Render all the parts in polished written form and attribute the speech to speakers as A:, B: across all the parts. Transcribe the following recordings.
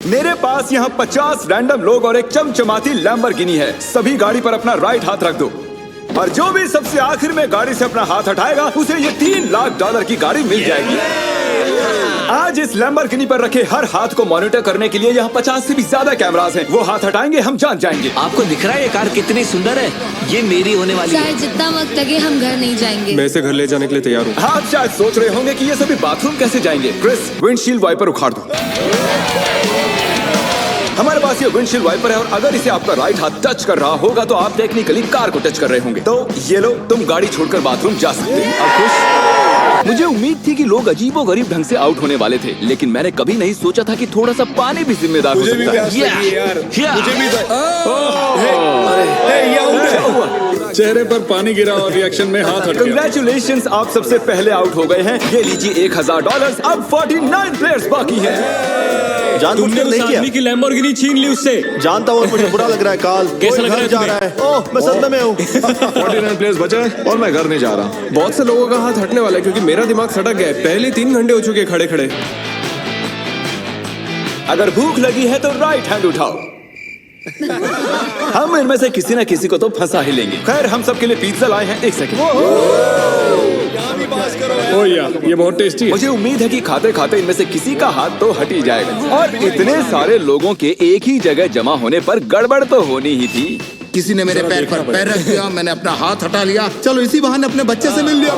A: मेरे पास यहाँ 50 रैंडम लोग और एक चमचमाती लैम्बोर्गिनी है। सभी गाड़ी पर अपना राइट हाथ रख दो और जो भी सबसे आखिर में गाड़ी से अपना हाथ हटाएगा उसे ये $3 लाख की गाड़ी मिल जाएगी। आज इस लैम्बोर्गिनी पर रखे हर हाथ को मॉनिटर करने के लिए यहाँ 50 से भी ज्यादा कैमरास हैं। वो हाथ हटाएंगे हम जान जाएंगे।
B: आपको दिख रहा है ये कार कितनी सुंदर है? ये मेरी होने वाली है।
C: शायद जितना वक्त लगे हम घर नहीं जाएंगे।
D: मैं इसे घर ले जाने के लिए तैयार हूँ।
A: आप शायद सोच रहे होंगे कि ये सभी बाथरूम कैसे जाएंगे। क्रिस, विंडशील्ड वाइपर उखाड़ दो। हमारे पास ये विंडशील्ड वाइपर है और अगर इसे आपका राइट हाथ टच कर रहा होगा तो आप टेक्निकली कार को टच कर रहे होंगे। तो ये लो, तुम गाड़ी छोड़कर बाथरूम जा सकते हैं। अब खुश? मुझे उम्मीद थी कि लोग अजीबोगरीब ढंग से आउट होने वाले थे, लेकिन मैंने कभी नहीं सोचा था कि थोड़ा सा पानी भी जिम्मेदार हो सकता है।
D: चेहरे पर पानी गिरा और रिएक्शन में हाथ हट गया।
A: कंग्रेचुलेशंस, आप सबसे पहले आउट हो गए हैं। ये लीजिए $1000। अब 49 प्लेयर्स बाकी हैं।
E: तुमने उस आदमी की लैम्बोर्गिनी छीन ली उससे।
F: जानता हूँ, मुझे बुरा लग रहा है। काल
E: कैसा लग रहा है
F: जा रहा है? ओह, मैं सदमे में हूँ।
D: 49 प्लेयर्स बचे हैं और मैं घर नहीं जा रहा। बहुत से लोगों का हाथ हटने वाला है क्योंकि मेरा दिमाग सटक गया है। पहले 3 घंटे हो चुके खड़े खड़े।
A: अगर भूख लगी है तो राइट हैंड उठाओ। हम इनमें से किसी न किसी को तो फंसा ही लेंगे। खैर, हम सबके लिए पिज्जा लाए हैं। 1 सेकंड।
D: ओह यार, ये बहुत टेस्टी है।
A: मुझे उम्मीद है कि खाते खाते इनमें से किसी का हाथ तो हट ही जाएगा। और इतने सारे लोगों के एक ही जगह जमा होने पर गड़बड़ तो होनी ही थी।
G: किसी ने मेरे पैर पर पैर रख दिया, मैंने अपना हाथ हटा लिया। चलो इसी बहाने अपने बच्चे से मिल लिया।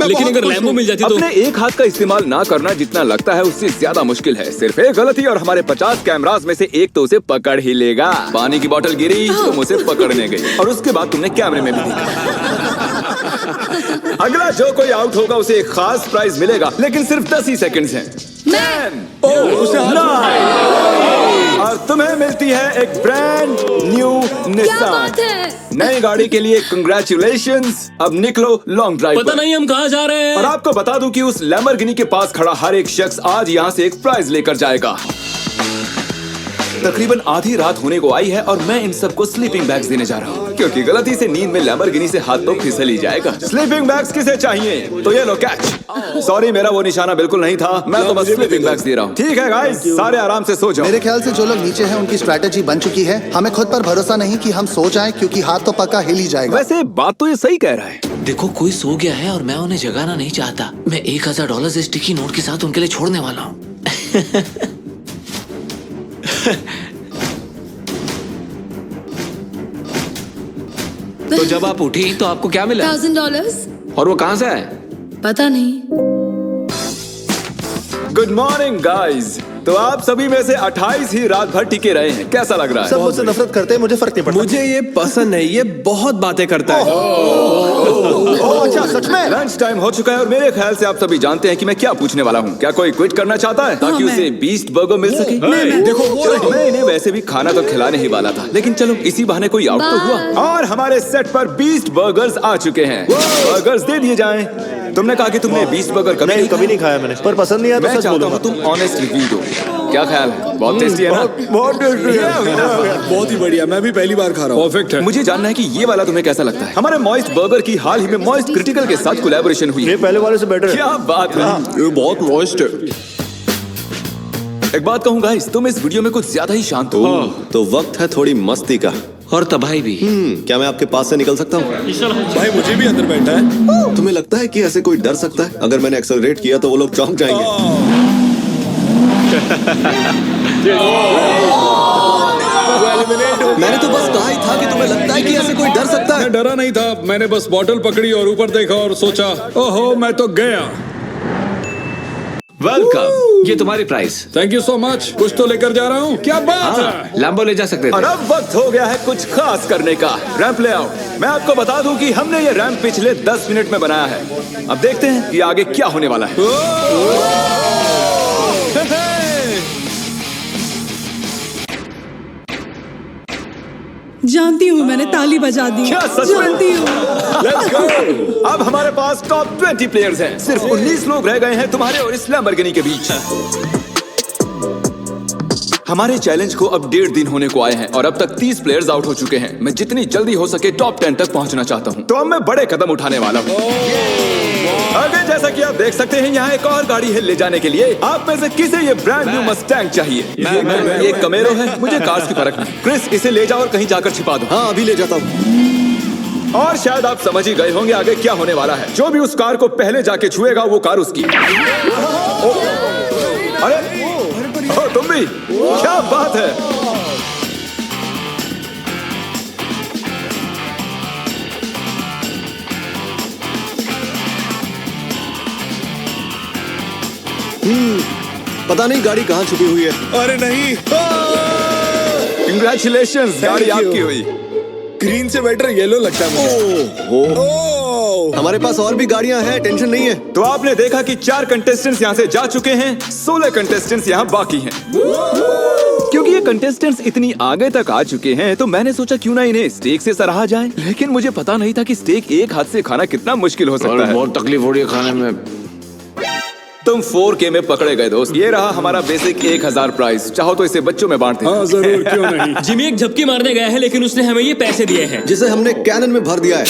E: लेकिन अगर लैम्बो मिल जाती तो
A: अपने एक हाथ का इस्तेमाल ना करना जितना लगता है उससे ज्यादा मुश्किल है। सिर्फ एक गलती और हमारे 50 कैमरास में से एक तो उसे पकड़ ही लेगा। पानी की बोतल गिरी, तुम उसे पकड़ने गई और उसके बाद तुमने कैमरे में भी देखा। अगला जो कोई आउट होगा उसे एक खास प्राइज मिलेगा, लेकिन सिर्फ 10 ही सेकंड्स हैं। 10, 9 और तुम्हें मिलती है एक ब्रांड न्यू निसान। नई गाड़ी के लिए कंग्रेचुलेशंस। अब निकलो लॉन्ग ड्राइव।
E: पता नहीं हम कहाँ जा रहे हैं।
A: और आपको बता दूं कि उस लैम्बोर्गिनी के पास खड़ा हर एक शख्स आज यहाँ से एक प्राइज लेकर जाएगा। तकरीबन आधी रात होने को आई है और मैं इन सबको स्लीपिंग बैग्स देने जा रहा हूँ, क्योंकि गलती से नींद में लैम्बोर्गिनी से हाथ तो फिसल ही जाएगा। स्लीपिंग बैग्स किसे चाहिए? तो ये लो कैच। सॉरी, मेरा वो निशाना बिल्कुल नहीं था। मैं तो बस स्लीपिंग बैग्स दे रहा हूँ। ठीक है गाइस, सारे आराम से सो जाओ।
F: मेरे ख्याल से जो लोग नीचे हैं उनकी स्ट्रैटेजी बन चुकी है। हमें खुद पर भरोसा नहीं कि हम सो जाएं, क्योंकि हाथ तो पक्का हिल ही जाएगा।
A: वैसे बात तो ये सही कह रहा है।
B: देखो, कोई सो गया है और मैं उन्हें जगाना नहीं चाहता। मैं $1000 स्टिकी नोट के साथ उनके लिए छोड़ने वाला हूँ। तो जब आप उठी तो आपको क्या मिला?
C: $1000।
B: और वो कहाँ से आए?
C: पता नहीं।
A: Good morning guys. तो आप सभी में से 28 ही रात भर टिके रहे हैं। कैसा लग रहा है?
F: सब मुझसे नफरत करते हैं, मुझे फर्क नहीं पड़ता।
D: मुझे ये पसंद है, ये बहुत बातें करता है।
F: अच्छा, सच में?
A: लंच टाइम हो चुका है और मेरे ख्याल से आप सभी जानते हैं कि मैं क्या पूछने वाला हूँ। क्या कोई क्विट करना चाहता है ताकि उसे बीस्ट बर्गर मिल सके? देखो, चलो, मैं इन्हें वैसे भी खाना तो खिलाने ही वाला था, लेकिन चलो इसी बहाने कोई आउट तो हुआ। और हमारे सेट पर बीस्ट बर्गर्स आ चुके हैं। बर्गर्स दे दिए जाएं। तुमने कहा कि तुमने बीस्ट बर्गर कभी नहीं
F: खाया मैंने, पर पसंद नहीं आया तो
A: मैं
F: सच
A: चाहता
F: बोलूंगा।
A: हूँ तुम ऑनेस्ट रिव्यू दो। क्या ख्याल है? बहुत टेस्टी है ना?
F: बहुत टेस्टी है।
D: बहुत ही बढ़िया, मैं भी पहली बार खा रहा हूँ। परफेक्ट है।
A: मुझे जानना है कि ये वाला तुम्हें कैसा लगता है? हमारे मॉइस्ट बर्गर की हाल ही में मॉइस्ट क्रिटिकल के साथ कोलैबोरेशन हुई।
F: ये पहले वाले से बेटर है।
A: क्या बात है।
D: ये बहुत मॉइस्ट है।
A: एक बात कहूँ गाइस, तुम इस वीडियो में कुछ ज्यादा ही शांत हो।
H: तो वक्त है थोड़ी मस्ती का।
B: और तबाही भी।
H: क्या मैं आपके पास से निकल सकता हूँ?
D: भाई मुझे भी अंदर बैठा है।
H: तुम्हें लगता है कि ऐसे कोई डर सकता है? अगर मैंने एक्सेलरेट किया तो वो लोग चौंक जाएंगे। मैंने तो बस कहा ही था कि तुम्हें लगता है कि ऐसे कोई डर सकता है?
D: मैं डरा नहीं था, मैंने बस बॉटल पकड़ी और ऊपर देखा और सोचा, ओहो मैं तो गया।
B: वेलकम, ये तुम्हारी price.
D: Thank you so much. कुछ तो लेकर जा रहा हूँ। क्या बात है?
B: लैम्बो ले जा सकते
A: और
B: थे।
A: अब वक्त हो गया है कुछ खास करने का। रैंप ले आओ। मैं आपको बता दूं कि हमने ये रैंप पिछले 10 मिनट में बनाया है। अब देखते हैं कि आगे क्या होने वाला है।
I: जानती हूँ, मैंने ताली बजा दी।
A: क्या सच में?
I: जानती हूँ।
A: Let's go! अब हमारे पास टॉप 20 प्लेयर्स हैं। सिर्फ 19 लोग रह गए हैं तुम्हारे और इस लैम्बोर्गिनी के बीच। हमारे चैलेंज को अब 1.5 दिन होने को आए हैं और अब तक 30 प्लेयर्स आउट हो चुके हैं। मैं जितनी जल्दी हो सके टॉप 10 तक पहुंचना चाहता हूं। तो अब मैं बड़े कदम उठाने वाला हूं। आगे जैसा कि आप देख सकते हैं यहाँ एक और गाड़ी है ले जाने के लिए। आप में से किसे ये ब्रांड न्यू मस्टैंग चाहिए? ये कमेरो है, मुझे कार्स की फर्क नहीं। क्रिस, इसे ले जाओ और कहीं जाकर छिपा दो।
H: हाँ अभी ले जाता हूँ।
A: और शायद आप समझ ही गए होंगे आगे क्या होने वाला है। जो भी उस कार को पहले जाके छुएगा वो कार उसकी। अरे तुम भी, क्या बात है।
H: पता नहीं गाड़ी कहाँ छुपी हुई है।
D: अरे नहीं,
A: कंग्रेचुलेशंस, गाड़ी
H: Thank you.
A: आपकी हुई।
D: ग्रीन से बेटर येलो लगता है मुझे। ओह,
H: हमारे पास और भी गाड़ियां हैं, टेंशन नहीं है।
A: तो आपने देखा कि 4 कंटेस्टेंट्स यहाँ से जा चुके हैं, 16 कंटेस्टेंट्स यहाँ बाकी हैं। क्योंकि ये कंटेस्टेंट्स इतनी आगे तक आ चुके हैं तो मैंने सोचा क्यों ना इन्हें स्टेक से सराहा जाए। लेकिन मुझे पता नहीं था कि स्टेक एक हाथ से खाना कितना मुश्किल हो सकता है।
B: बहुत तकलीफ हो रही है खाने में।
A: तुम 4K में पकड़े गए दोस्त। ये रहा हमारा बेसिक 1000 प्राइस। चाहो तो इसे बच्चों में बांटते हैं।
D: हाँ जरूर, क्यों नहीं।
E: जिमी एक झपकी मारने गया है लेकिन उसने हमें ये पैसे दिए हैं।
H: जिसे हमने कैनन में भर दिया है।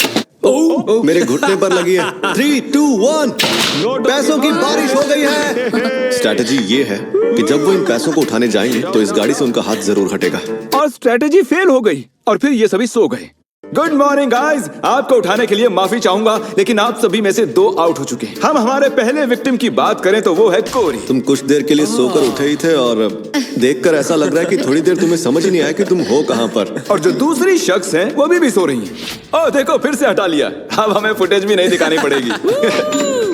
H: मेरे घुटने पर लगी है। 3, 2, 1 पैसों की बारिश हो गई है। स्ट्रैटेजी ये है कि जब वो इन पैसों को उठाने जाएंगे तो इस गाड़ी से उनका हाथ जरूर हटेगा।
A: और स्ट्रेटेजी फेल हो गई और फिर ये सभी सो गए। गुड मॉर्निंग गाइस, आपको उठाने के लिए माफी चाहूंगा लेकिन आप सभी में से 2 आउट हो चुके हैं। हम हमारे पहले विक्टिम की बात करें तो वो है कोरी।
H: तुम कुछ देर के लिए सोकर उठे ही थे और देखकर ऐसा लग रहा है कि थोड़ी देर तुम्हें समझ ही नहीं आया कि तुम हो कहाँ पर।
A: और जो दूसरी शख्स है वो भी सो रही है। ओह देखो, फिर से हटा लिया। अब हमें फुटेज भी नहीं दिखानी पड़ेगी।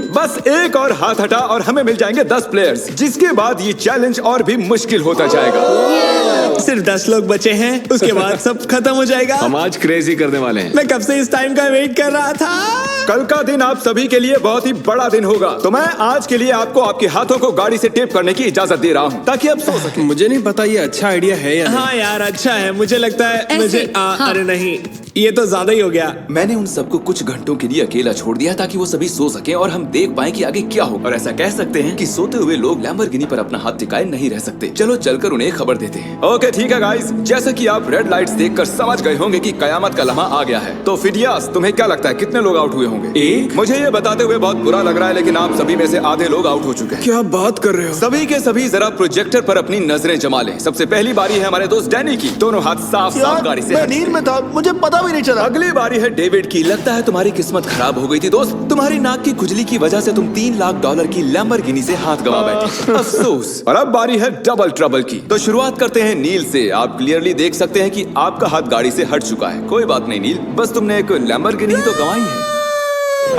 A: बस एक और हाथ हटा और हमें मिल जाएंगे 10 प्लेयर्स, जिसके बाद ये चैलेंज और भी मुश्किल होता जाएगा।
D: सिर्फ 10 लोग बचे हैं, उसके बाद सब खत्म हो जाएगा।
B: हम आज क्रेजी करने वाले हैं।
D: मैं कब से इस टाइम का वेट कर रहा था।
A: कल का दिन आप सभी के लिए बहुत ही बड़ा दिन होगा, तो मैं आज के लिए आपको आपके हाथों को गाड़ी से टेप करने की इजाजत दे रहा हूँ ताकि आप सो सकें।
D: मुझे नहीं पता ये अच्छा आइडिया है या नहीं। हाँ यार अच्छा है, मुझे लगता है
C: ऐसे,
D: मुझे
C: हाँ।
D: अरे नहीं, ये तो ज्यादा ही हो गया।
A: मैंने उन सबको कुछ घंटों के लिए अकेला छोड़ दिया ताकि वो सभी सो सकें और हम देख पाएं कि आगे क्या होगा। और ऐसा कह सकते हैं कि सोते हुए लोग लैम्बोर्गिनी पर अपना हाथ टिकाए नहीं रह सकते। चलो चलकर उन्हें खबर देते हैं। ओके ठीक है गाइस, जैसा कि आप रेड लाइट्स देखकर समझ गए होंगे कि कयामत का लम्हा आ गया है। तो फिडियास, तुम्हें क्या लगता है कितने लोग आउट हुए होंगे?
D: 1।
A: मुझे ये बताते हुए बहुत बुरा लग रहा है लेकिन आप सभी में से आधे लोग आउट हो चुके हैं।
D: क्या बात कर रहे हो?
A: सभी के सभी जरा प्रोजेक्टर पर अपनी नजरें जमा लें। सबसे पहली बारी है हमारे दोस्त डैनी की। दोनों हाथ साफ साफ गाड़ी से हट।
G: नींद में था, मुझे पता भी नहीं चला।
A: अगली बारी है डेविड की। लगता है तुम्हारी किस्मत खराब हो गई थी दोस्त। तुम्हारी नाक की खुजली की वजह से तुम $3 लाख की लैम्बोर्गिनी से हाथ गवा बैठे। अफसोस। और अब बारी है डबल ट्रबल की। तो शुरुआत करते हैं नील से। आप क्लियरली देख सकते हैं कि आपका हाथ गाड़ी से हट चुका है। कोई बात नहीं नील, बस तुमने एक लैम्बोर्गिनी तो गंवाई है।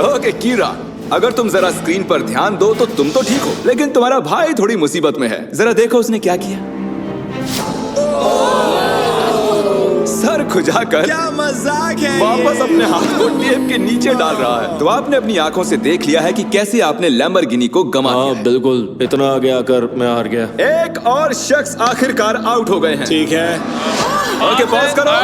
A: ओके कीरा, अगर तुम जरा स्क्रीन पर ध्यान दो तो तुम तो ठीक हो, लेकिन तुम्हारा भाई थोड़ी मुसीबत में है। जरा देखो उसने क्या किया। सर खुजाकर
D: क्या मजाक है
A: वापस अपने हाथ को टेप के नीचे डाल रहा है। तो आपने अपनी आंखों से देख लिया है कि कैसे आपने लैम्बोर्गिनी को गंवा दिया है।
B: बिल्कुल, इतना आगे आकर मैं हार गया।
A: एक और शख्स आखिरकार आउट हो गए हैं।
D: ठीक है,
A: ओके पॉज करो।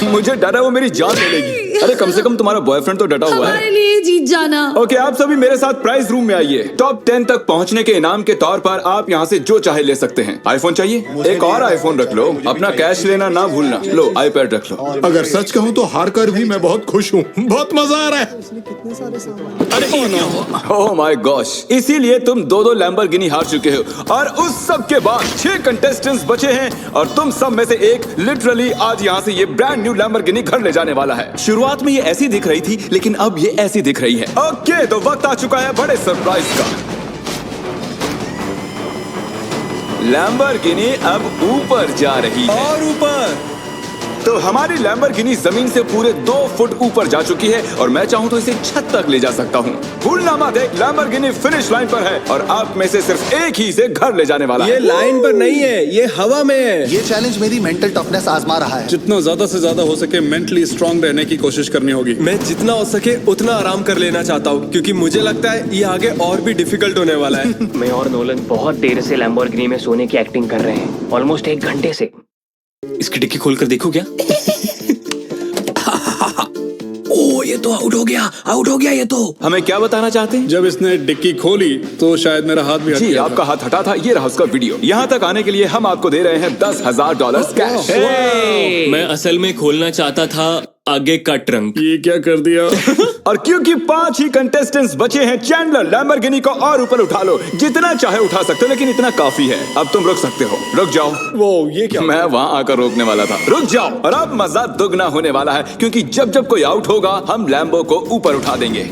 A: मुझे डर है वो मेरी जान ले लेगी। अरे कम से कम तुम्हारा बॉयफ्रेंड तो डटा हुआ है।
C: हमारे लिए जीत जाना।
A: ओके आप सभी मेरे साथ प्राइज रूम में आइए। टॉप 10 तक पहुंचने के इनाम के तौर पर आप यहाँ से जो चाहे ले सकते हैं। आईफोन चाहिए? एक और आईफोन रख लो। अपना कैश लेना ना भूलना। लो आईपैड रख लो।
G: अगर सच कहूँ तो हार कर भी मैं बहुत खुश हूँ। बहुत मजा आ रहा है।
A: ओह माय गॉश, इसीलिए तुम 2-2 लैम्बोर्गिनी हार चुके हो। और उस सब के बाद 6 कंटेस्टेंट्स बचे हैं और तुम सब में से एक लिटरली आज यहाँ से ये ब्रांड न्यू लैम्बोर्गिनी घर ले जाने वाला है। शुरुआत में ये ऐसी दिख रही थी लेकिन अब ये ऐसी दिख रही है। ओके तो वक्त आ चुका है बड़े सरप्राइज का। लैम्बोर्गिनी अब ऊपर जा रही है।
D: और ऊपर।
A: तो हमारी लैम्बोर्गिनी जमीन से पूरे 2 फुट ऊपर जा चुकी है और मैं चाहूँ तो इसे छत तक ले जा सकता हूँ। भूलना मत, एक लैम्बोर्गिनी फिनिश लाइन पर है और आप में से सिर्फ एक ही इसे घर ले जाने वाला है।
D: ये लाइन पर नहीं है, ये हवा में है।
F: ये चैलेंज मेरी मेंटल टफनेस आजमा रहा है।
J: जितना ज्यादा से ज्यादा हो सके मेंटली स्ट्रांग रहने की कोशिश करनी होगी।
D: मैं जितना हो सके उतना आराम कर लेना चाहता हूँ क्योंकि मुझे लगता है ये आगे और भी डिफिकल्ट होने वाला है।
K: मैं और नोलन बहुत देर से लैम्बोर्गिनी में सोने की एक्टिंग कर रहे हैं, ऑलमोस्ट 1 घंटे से।
E: इसकी डिक्की खोलकर देखो क्या? ओ ये तो आउट हो गया ये तो।
A: हमें क्या बताना चाहते हैं?
J: जब इसने डिक्की खोली तो शायद मेरा हाथ भी हट
A: जी
J: गया
A: आपका हाथ हटा था। ये रहा उसका वीडियो। यहाँ तक आने के लिए हम आपको दे रहे हैं $10,000 कैश।
E: मैं असल में खोलना चाहता था
D: आगे का ट्रंक।
J: ये क्या कर दिया?
A: और क्योंकि 5 ही कंटेस्टेंट्स बचे हैं, चैंडलर लैम्बोर्गिनी को और ऊपर उठा लो, जितना चाहे उठा सकते हो, लेकिन इतना काफी है। अब तुम रुक सकते हो, रुक जाओ।
J: वो ये क्या?
A: मैं वहाँ आकर रोकने वाला था, रुक जाओ। और अब मजा दुगना होने वाला है, क्योंकि जब जब कोई आउट होगा हम लैम्बो को ऊपर उठा देंगे।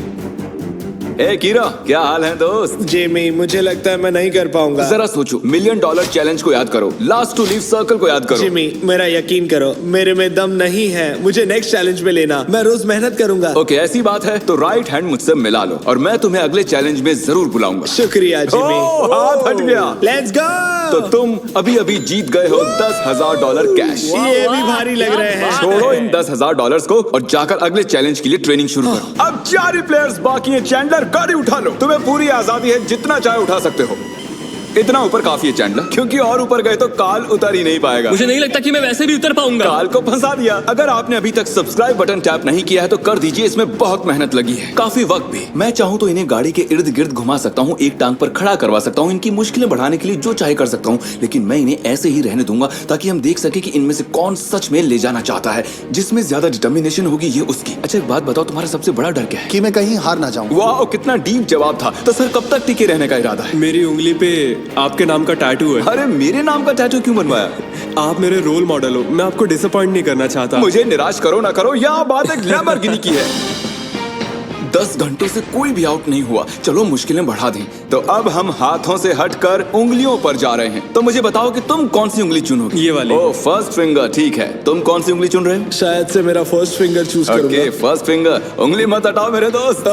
A: ए कीरा, क्या हाल है दोस्त?
D: जिमी, मुझे लगता है मैं नहीं कर पाऊंगा।
A: जरा सोचो, $1 मिलियन चैलेंज को याद करो, लास्ट टू लीव सर्कल को याद करो।
D: जिमी, मेरा यकीन करो, मेरे में दम नहीं है। मुझे नेक्स्ट चैलेंज में लेना, मैं रोज मेहनत करूंगा।
A: ओके, ऐसी बात है तो राइट हैंड मुझसे मिला लो और मैं तुम्हें अगले चैलेंज में जरूर बुलाऊंगा।
D: शुक्रिया जिमी।
A: हाथ हट गया।
D: Let's go.
A: तो तुम अभी अभी जीत गए हो $10,000 कैश।
D: ये भी भारी लग रहे हैं।
A: छोड़ो इन $10,000 को और जाकर अगले चैलेंज के लिए ट्रेनिंग शुरू करो। अब 4 ही प्लेयर्स बाकी हैं। चैंडलर, गाड़ी उठा लो, तुम्हें पूरी आजादी है, जितना चाहे उठा सकते हो। इतना ऊपर काफी है चैंडलर, क्योंकि और ऊपर गए तो काल उतर ही नहीं पाएगा।
D: मुझे नहीं लगता कि मैं वैसे भी उतर पाऊंगा।
A: काल को फंसा दिया। अगर आपने अभी तक सब्सक्राइब बटन टैप नहीं किया है तो कर दीजिए, इसमें बहुत मेहनत लगी है, काफी वक्त भी। मैं चाहूँ तो इन्हें गाड़ी के इर्द गिर्द घुमा सकता हूँ, एक टांग पर खड़ा करवा सकता हूँ, इनकी मुश्किलें बढ़ाने के लिए जो चाहे कर सकता हूँ, लेकिन मैं इन्हें ऐसे ही रहने दूंगा ताकि हम देख सके कि इनमें से कौन सच में ले जाना चाहता है। जिसमें ज्यादा डिटर्मिनेशन होगी ये उसकी। अच्छा एक बात बताओ, तुम्हारा सबसे बड़ा डर क्या है?
F: कि मैं कहीं हार ना जाऊं।
A: वाह, कितना डीप जवाब था। तो सर कब तक टिके रहने का इरादा है?
D: मेरी उंगली पे आपके नाम का टैटू है।
A: अरे मेरे नाम का टैटू क्यों बनवाया?
D: आप मेरे रोल मॉडल हो, मैं आपको डिसअपॉइंट नहीं करना चाहता।
A: मुझे निराश करो ना करो, यहाँ बात एक लैम्बोर्गिनी की है। 10 घंटों से कोई भी आउट नहीं हुआ, चलो मुश्किलें बढ़ा दें। तो अब हम हाथों से हटकर उंगलियों पर जा रहे हैं। तो मुझे बताओ कि तुम कौन सी उंगली चुनोगे?
D: ये वाली।
A: ओह, फर्स्ट फिंगर, ठीक है। तुम कौन सी उंगली चुन रहे हो?
D: शायद से मेरा फर्स्ट फिंगर चूज करूंगा।
A: Okay, first finger. उंगली मत हटाओ मेरे दोस्त।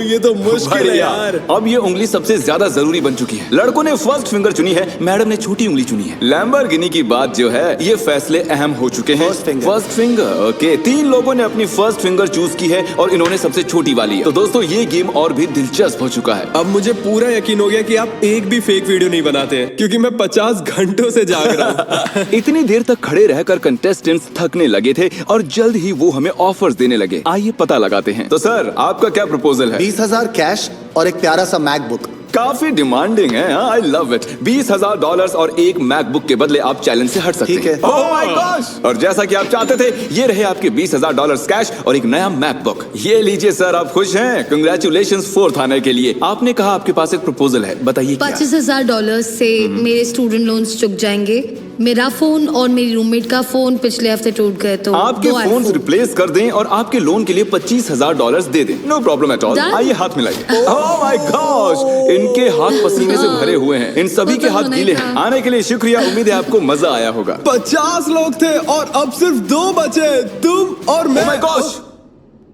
D: ये तो मुश्किल है यार।
A: अब ये उंगली सबसे ज्यादा जरूरी बन चुकी है। लड़कों ने फर्स्ट फिंगर चुनी है, मैडम ने छोटी उंगली चुनी है। लैम्बोर्गिनी की बात जो है, ये फैसले अहम हो चुके हैं। First finger, okay. 3 लोगों ने अपनी फर्स्ट फिंगर चूज की है और इन्होंने सबसे छोटी वाली है। तो दोस्तों ये गेम और भी दिलचस्प हो चुका है।
D: अब मुझे पूरा यकीन हो गया कि आप एक भी फेक वीडियो नहीं बनाते हैं, क्योंकि मैं 50 घंटों से जाग रहा हूँ।
A: इतनी देर तक खड़े रहकर कंटेस्टेंट्स थकने लगे थे और जल्द ही वो हमें ऑफर्स देने लगे। आइए पता लगाते हैं। तो सर आपका क्या प्रपोजल है?
F: 20,000 कैश और एक प्यारा सा मैकबुक।
A: काफी डिमांडिंग है। I love it. $20,000 और एक मैकबुक के बदले आप चैलेंज से हट सकते हैं।
F: ठीक है।
A: Oh my gosh! और जैसा कि आप चाहते थे, ये रहे आपके $20,000 कैश और एक नया मैकबुक। ये लीजिए सर, आप खुश हैं? कंग्रेचुलेशंस 4th आने के लिए। आपने कहा आपके पास एक प्रपोजल है, बताइए क्या?
C: $25,000 से मेरे स्टूडेंट लोन्स चुक जाएंगे। मेरा फोन और मेरी रूममेट का फोन पिछले हफ्ते टूट गए, तो
A: आपके
C: 2
A: फोन
C: iPhone।
A: रिप्लेस कर दें और आपके लोन के लिए $25,000 दे दें। No problem at all.
C: Done?
A: आइए हाथ मिलाइए। Oh my gosh! इनके हाथ पसीने से भरे हुए हैं। इन सभी के हाथ गीले हैं। आने के लिए शुक्रिया। उम्मीद है आपको मजा आया होगा।
D: 50 लोग थे और अब सिर्फ 2 बचे, तुम और मैं।
A: Oh my gosh!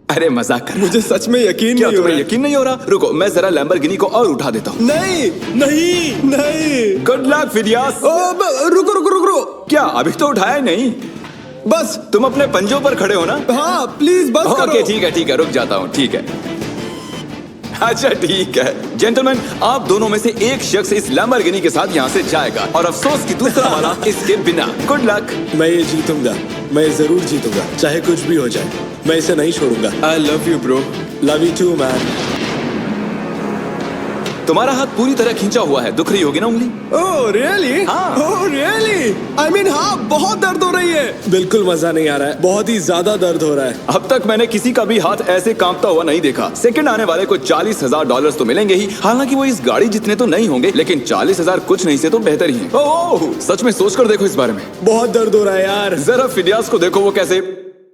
A: अरे मजाक कर रहा।
D: मुझे सच में यकीन
A: क्या
D: नहीं हो
A: तुम्हें
D: रहा।
A: यकीन नहीं हो रहा? रुको, मैं जरा लैम्बोर्गिनी को और उठा देता हूँ।
D: नहीं नहीं नहीं।
A: Good luck Phidias.
D: रुको रुको रुको रुको।
A: क्या अभी तो उठाया नहीं?
D: बस।
A: तुम अपने पंजों पर खड़े हो ना?
D: हाँ प्लीज बस करो।
A: ओके ठीक है, रुक जाता हूँ। ठीक है, अच्छा ठीक है। जेंटलमैन, आप दोनों में से एक शख्स इस लैम्बोर्गिनी के साथ यहाँ से जाएगा और अफसोस कि दूसरा वाला इसके बिना। Good luck.
D: मैं ये जीतूंगा, मैं जरूर जीतूंगा, चाहे कुछ भी हो जाए। मैं इसे नहीं छोड़ूंगा। I love you bro. Love you too man.
A: तुम्हारा हाथ पूरी तरह खींचा हुआ है, दुख रही होगी ना उंगली?
D: Oh really?
A: हाँ।
D: Oh really? आई मीन हाँ, बहुत दर्द हो रही है। बिल्कुल मजा नहीं आ रहा है, बहुत ही ज्यादा दर्द हो रहा है।
A: अब तक मैंने किसी का भी हाथ ऐसे कांपता हुआ नहीं देखा। सेकंड आने वाले को $40,000 तो मिलेंगे ही। हालांकि वो इस गाड़ी जितने तो नहीं होंगे, लेकिन 40,000 कुछ नहीं से तो बेहतर ही है। ओह, सच में सोचकर देखो इस बारे में।
D: बहुत दर्द हो रहा है यार।
A: जरा फिडियास को देखो, वो कैसे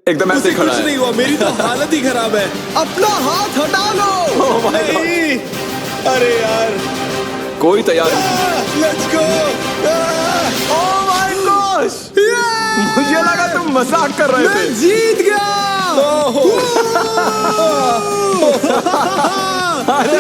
A: एकदम ऐसे
D: उसे
A: खड़ा
D: कुछ
A: है।
D: नहीं हुआ, मेरी तो हालत ही खराब है। अपना हाथ हटा लो।
A: Oh my God.
D: नहीं। अरे यार,
A: कोई तैयार नहीं।
D: Let's go.
A: Oh my gosh! मुझे लगा तुम मजाक कर रहे थे।
D: मैं जीत गया।
A: अरे